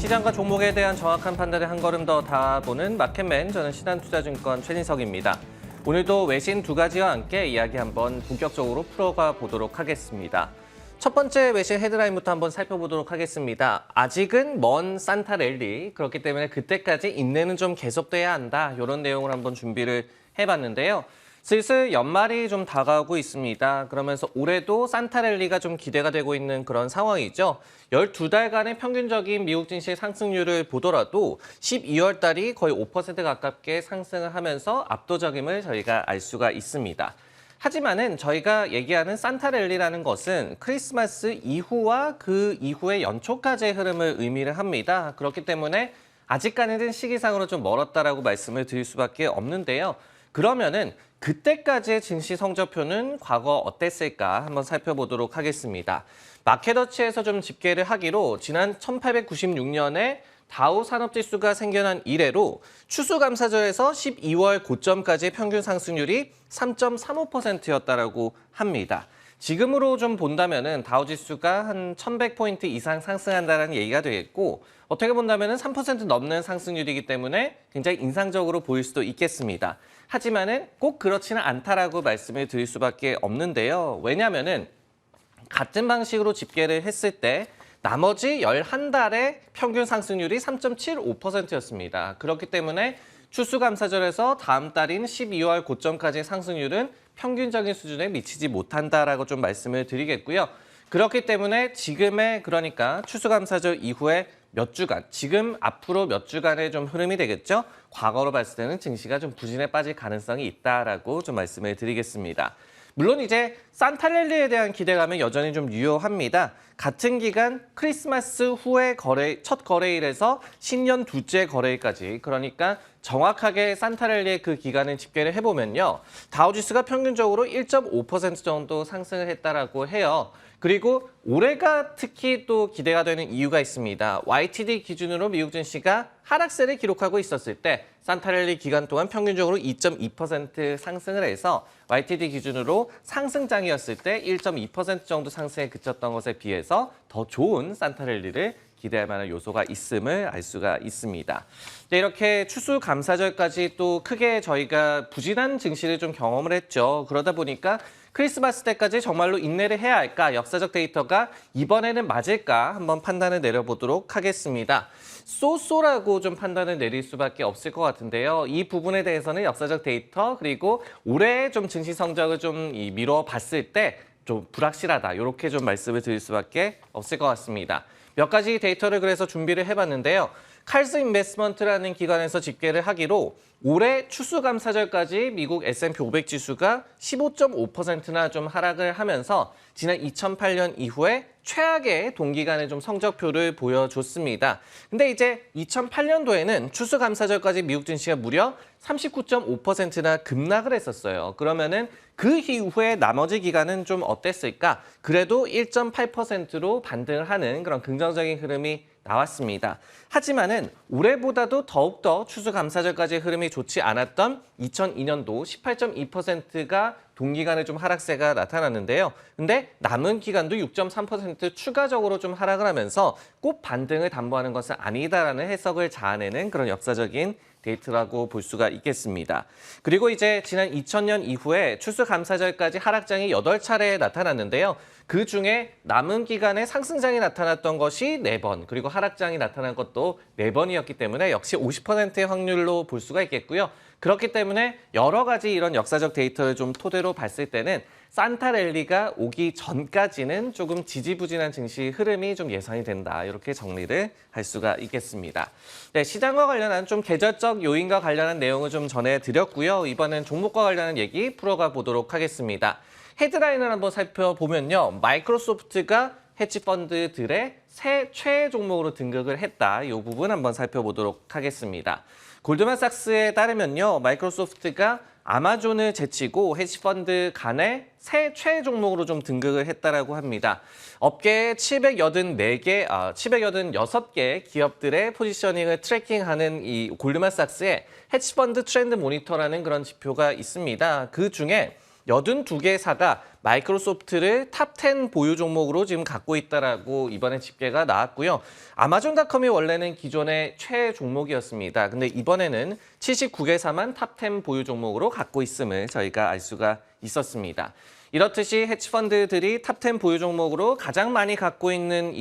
시장과 종목에 대한 정확한 판단에 한 걸음 더 다가보는 마켓맨, 저는 신한투자증권 최진석입니다. 오늘도 외신 두 가지와 함께 이야기 한번 본격적으로 풀어가 보도록 하겠습니다. 첫 번째 외신 헤드라인부터 한번 살펴보도록 하겠습니다. 아직은 먼 산타랠리, 그렇기 때문에 그때까지 인내는 좀 계속돼야 한다. 이런 내용을 한번 준비를 해봤는데요. 슬슬 연말이 좀 다가오고 있습니다. 그러면서 올해도 산타랠리가 좀 기대가 되고 있는 그런 상황이죠. 12달간의 평균적인 미국 증시 상승률을 보더라도 12월 달이 거의 5% 가깝게 상승을 하면서 압도적임을 저희가 알 수가 있습니다. 하지만은 저희가 얘기하는 산타랠리라는 것은 크리스마스 이후와 그 이후의 연초까지의 흐름을 의미를 합니다. 그렇기 때문에 아직까지는 시기상으로 좀 멀었다라고 말씀을 드릴 수밖에 없는데요. 그러면은 그때까지의 증시 성적표는 과거 어땠을까 한번 살펴보도록 하겠습니다. 마켓워치에서 좀 집계를 하기로 지난 1896년에 다우 산업지수가 생겨난 이래로 추수감사절에서 12월 고점까지의 평균 상승률이 3.35%였다라고 합니다. 지금으로 좀 본다면은 다우지수가 한 1100포인트 이상 상승한다는 얘기가 되겠고, 어떻게 본다면은 3% 넘는 상승률이기 때문에 굉장히 인상적으로 보일 수도 있겠습니다. 하지만은 꼭 그렇지는 않다라고 말씀을 드릴 수밖에 없는데요. 왜냐면은 같은 방식으로 집계를 했을 때 나머지 11달의 평균 상승률이 3.75%였습니다. 그렇기 때문에 추수감사절에서 다음 달인 12월 고점까지의 상승률은 평균적인 수준에 미치지 못한다라고 좀 말씀을 드리겠고요. 그렇기 때문에 지금의 그러니까 추수감사절 이후에 몇 주간, 지금 앞으로 몇 주간의 좀 흐름이 되겠죠. 과거로 봤을 때는 증시가 좀 부진에 빠질 가능성이 있다라고 좀 말씀을 드리겠습니다. 물론 이제 산타랠리에 대한 기대감은 여전히 좀 유효합니다. 같은 기간 크리스마스 후에 첫 거래일에서 신년 둘째 거래일까지, 그러니까 정확하게 산타랠리의 그 기간을 집계를 해보면요. 다우지수가 평균적으로 1.5% 정도 상승을 했다라고 해요. 그리고 올해가 특히 또 기대가 되는 이유가 있습니다. YTD 기준으로 미국 증시가 하락세를 기록하고 있었을 때 산타랠리 기간 동안 평균적으로 2.2% 상승을 해서 YTD 기준으로 상승장이었을 때 1.2% 정도 상승에 그쳤던 것에 비해서 더 좋은 산타랠리를 기대할 만한 요소가 있음을 알 수가 있습니다. 네, 이렇게 추수감사절까지 또 크게 저희가 부진한 증시를 좀 경험을 했죠. 그러다 보니까 크리스마스 때까지 정말로 인내를 해야 할까, 역사적 데이터가 이번에는 맞을까 한번 판단을 내려보도록 하겠습니다. 쏘쏘라고 좀 판단을 내릴 수밖에 없을 것 같은데요. 이 부분에 대해서는 역사적 데이터 그리고 올해 좀 증시 성적을 좀 미뤄 봤을 때 좀 불확실하다, 이렇게 좀 말씀을 드릴 수밖에 없을 것 같습니다. 몇 가지 데이터를 그래서 준비를 해봤는데요. 칼스 인베스트먼트라는 기관에서 집계를 하기로 올해 추수감사절까지 미국 S&P 500 지수가 15.5%나 좀 하락을 하면서 지난 2008년 이후에 최악의 동기간의 좀 성적표를 보여줬습니다. 근데 이제 2008년도에는 추수감사절까지 미국 증시가 무려 39.5%나 급락을 했었어요. 그러면은 그 이후에 나머지 기간은 좀 어땠을까? 그래도 1.8%로 반등을 하는 그런 긍정적인 흐름이 나왔습니다. 하지만은 올해보다도 더욱더 추수감사절까지의 흐름이 좋지 않았던 2002년도 18.2%가 동기간에 좀 하락세가 나타났는데요. 근데 남은 기간도 6.3% 추가적으로 좀 하락을 하면서 꼭 반등을 담보하는 것은 아니다라는 해석을 자아내는 그런 역사적인 데이터라고 볼 수가 있겠습니다. 그리고 이제 지난 2000년 이후에 추수감사절까지 하락장이 8차례 나타났는데요. 그 중에 남은 기간에 상승장이 나타났던 것이 4번, 그리고 하락장이 나타난 것도 4번이었기 때문에 역시 50%의 확률로 볼 수가 있겠고요. 그렇기 때문에 여러 가지 이런 역사적 데이터를 좀 토대로 봤을 때는 산타랠리가 오기 전까지는 조금 지지부진한 증시 흐름이 좀 예상이 된다, 이렇게 정리를 할 수가 있겠습니다. 네, 시장과 관련한 좀 계절적 요인과 관련한 내용을 좀 전해드렸고요. 이번엔 종목과 관련한 얘기 풀어가 보도록 하겠습니다. 헤드라인을 한번 살펴보면요. 마이크로소프트가 헤지펀드들의 새 최애 종목으로 등극을 했다. 이 부분 한번 살펴보도록 하겠습니다. 골드만삭스에 따르면요. 마이크로소프트가 아마존을 제치고 헤지펀드 간의 새 최애 종목으로 좀 등극을 했다라고 합니다. 업계에 786개 기업들의 포지셔닝을 트래킹하는 이 골드만삭스의 헤지펀드 트렌드 모니터라는 그런 지표가 있습니다. 그 중에 82개사가 마이크로소프트를 탑10 보유 종목으로 지금 갖고 있다라고 이번에 집계가 나왔고요. 아마존닷컴이 원래는 기존의 최애 종목이었습니다. 근데 이번에는 79개사만 탑10 보유 종목으로 갖고 있음을 저희가 알 수가 있었습니다. 이렇듯이 헤지펀드들이 탑10 보유 종목으로 가장 많이 갖고 있는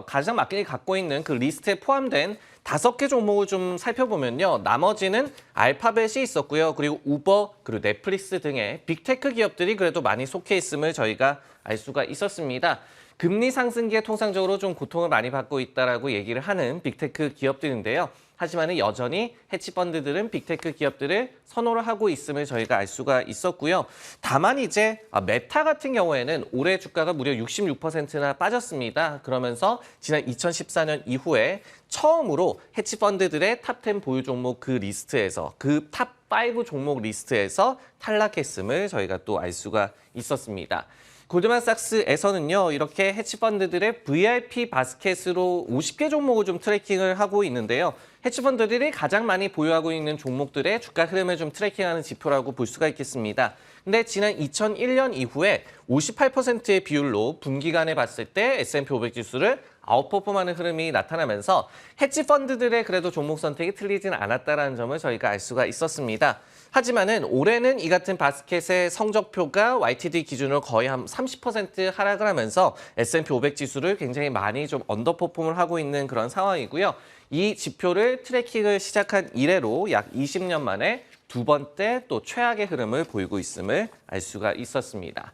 가장 많이 갖고 있는 그 리스트에 포함된 5개 종목을 좀 살펴보면요. 나머지는 알파벳이 있었고요. 그리고 우버, 그리고 넷플릭스 등의 빅테크 기업들이 그래도 많이 속해 있음을 저희가 알 수가 있었습니다. 금리 상승기에 통상적으로 좀 고통을 많이 받고 있다라고 얘기를 하는 빅테크 기업들인데요. 하지만 여전히 헤지펀드들은 빅테크 기업들을 선호를 하고 있음을 저희가 알 수가 있었고요. 다만 이제 메타 같은 경우에는 올해 주가가 무려 66%나 빠졌습니다. 그러면서 지난 2014년 이후에 처음으로 헤지펀드들의 탑10 보유 종목 그 리스트에서 그 탑5 종목 리스트에서 탈락했음을 저희가 또 알 수가 있었습니다. 골드만삭스에서는요, 이렇게 헤지펀드들의 VIP 바스켓으로 50개 종목을 좀 트래킹을 하고 있는데요. 헤지펀드들이 가장 많이 보유하고 있는 종목들의 주가 흐름을 좀 트래킹하는 지표라고 볼 수가 있겠습니다. 근데 지난 2001년 이후에 58%의 비율로 분기간에 봤을 때 S&P 500 지수를 아웃퍼폼하는 흐름이 나타나면서 헤지펀드들의 그래도 종목 선택이 틀리진 않았다는 점을 저희가 알 수가 있었습니다. 하지만은 올해는 이 같은 바스켓의 성적표가 YTD 기준으로 거의 한 30% 하락을 하면서 S&P 500 지수를 굉장히 많이 좀 언더퍼폼을 하고 있는 그런 상황이고요. 이 지표를 트래킹을 시작한 이래로 약 20년 만에 두 번째 또 최악의 흐름을 보이고 있음을 알 수가 있었습니다.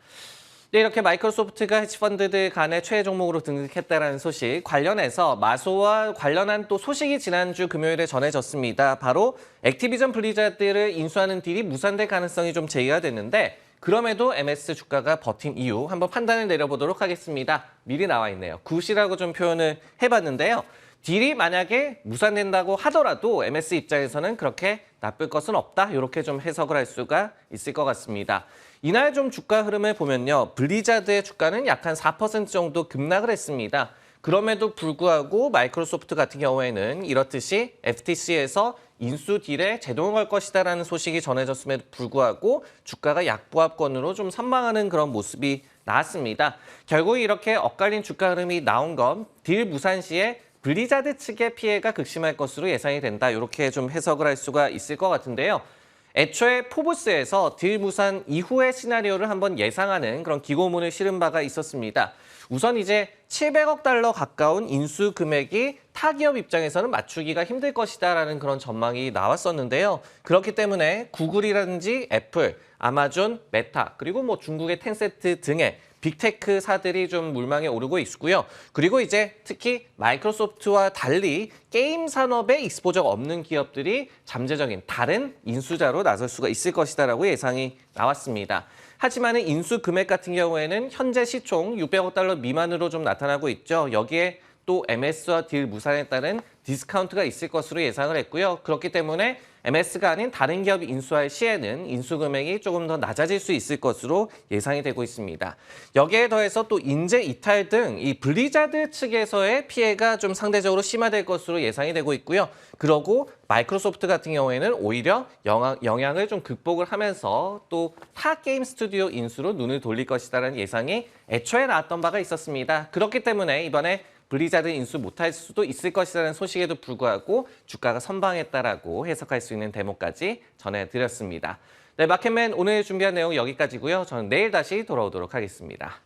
네, 이렇게 마이크로소프트가 헤지펀드들 간의 최애 종목으로 등극했다는 소식 관련해서 마소와 관련한 또 소식이 지난주 금요일에 전해졌습니다. 바로 액티비전 블리자드를 인수하는 딜이 무산될 가능성이 좀 제기가 됐는데 그럼에도 MS 주가가 버틴 이유 한번 판단을 내려보도록 하겠습니다. 미리 나와 있네요. 굿이라고 좀 표현을 해봤는데요. 딜이 만약에 무산된다고 하더라도 MS 입장에서는 그렇게 나쁠 것은 없다. 이렇게 좀 해석을 할 수가 있을 것 같습니다. 이날 좀 주가 흐름을 보면요. 블리자드의 주가는 약 한 4% 정도 급락을 했습니다. 그럼에도 불구하고 마이크로소프트 같은 경우에는 이렇듯이 FTC에서 인수 딜에 제동을 걸 것이다라는 소식이 전해졌음에도 불구하고 주가가 약보합권으로 좀 선방하는 그런 모습이 나왔습니다. 결국 이렇게 엇갈린 주가 흐름이 나온 건 딜 무산 시에 블리자드 측의 피해가 극심할 것으로 예상이 된다. 이렇게 좀 해석을 할 수가 있을 것 같은데요. 애초에 포브스에서 딜 무산 이후의 시나리오를 한번 예상하는 그런 기고문을 실은 바가 있었습니다. 우선 이제 700억 달러 가까운 인수 금액이 타 기업 입장에서는 맞추기가 힘들 것이다라는 그런 전망이 나왔었는데요. 그렇기 때문에 구글이라든지 애플, 아마존, 메타, 그리고 뭐 중국의 텐센트 등의 빅테크사들이 좀 물망에 오르고 있고요. 그리고 이제 특히 마이크로소프트와 달리 게임 산업에 익스포저가 없는 기업들이 잠재적인 다른 인수자로 나설 수가 있을 것이다라고 예상이 나왔습니다. 하지만 인수 금액 같은 경우에는 현재 시총 600억 달러 미만으로 좀 나타나고 있죠. 여기에 또 MS와 딜 무산에 따른 디스카운트가 있을 것으로 예상을 했고요. 그렇기 때문에 MS가 아닌 다른 기업이 인수할 시에는 인수 금액이 조금 더 낮아질 수 있을 것으로 예상이 되고 있습니다. 여기에 더해서 또 인재 이탈 등 이 블리자드 측에서의 피해가 좀 상대적으로 심화될 것으로 예상이 되고 있고요. 그러고 마이크로소프트 같은 경우에는 오히려 영향을 좀 극복을 하면서 또 타 게임 스튜디오 인수로 눈을 돌릴 것이다라는 예상이 애초에 나왔던 바가 있었습니다. 그렇기 때문에 이번에 블리자드 인수 못할 수도 있을 것이라는 소식에도 불구하고 주가가 선방했다라고 해석할 수 있는 대목까지 전해드렸습니다. 네, 마켓맨 오늘 준비한 내용 여기까지고요. 저는 내일 다시 돌아오도록 하겠습니다.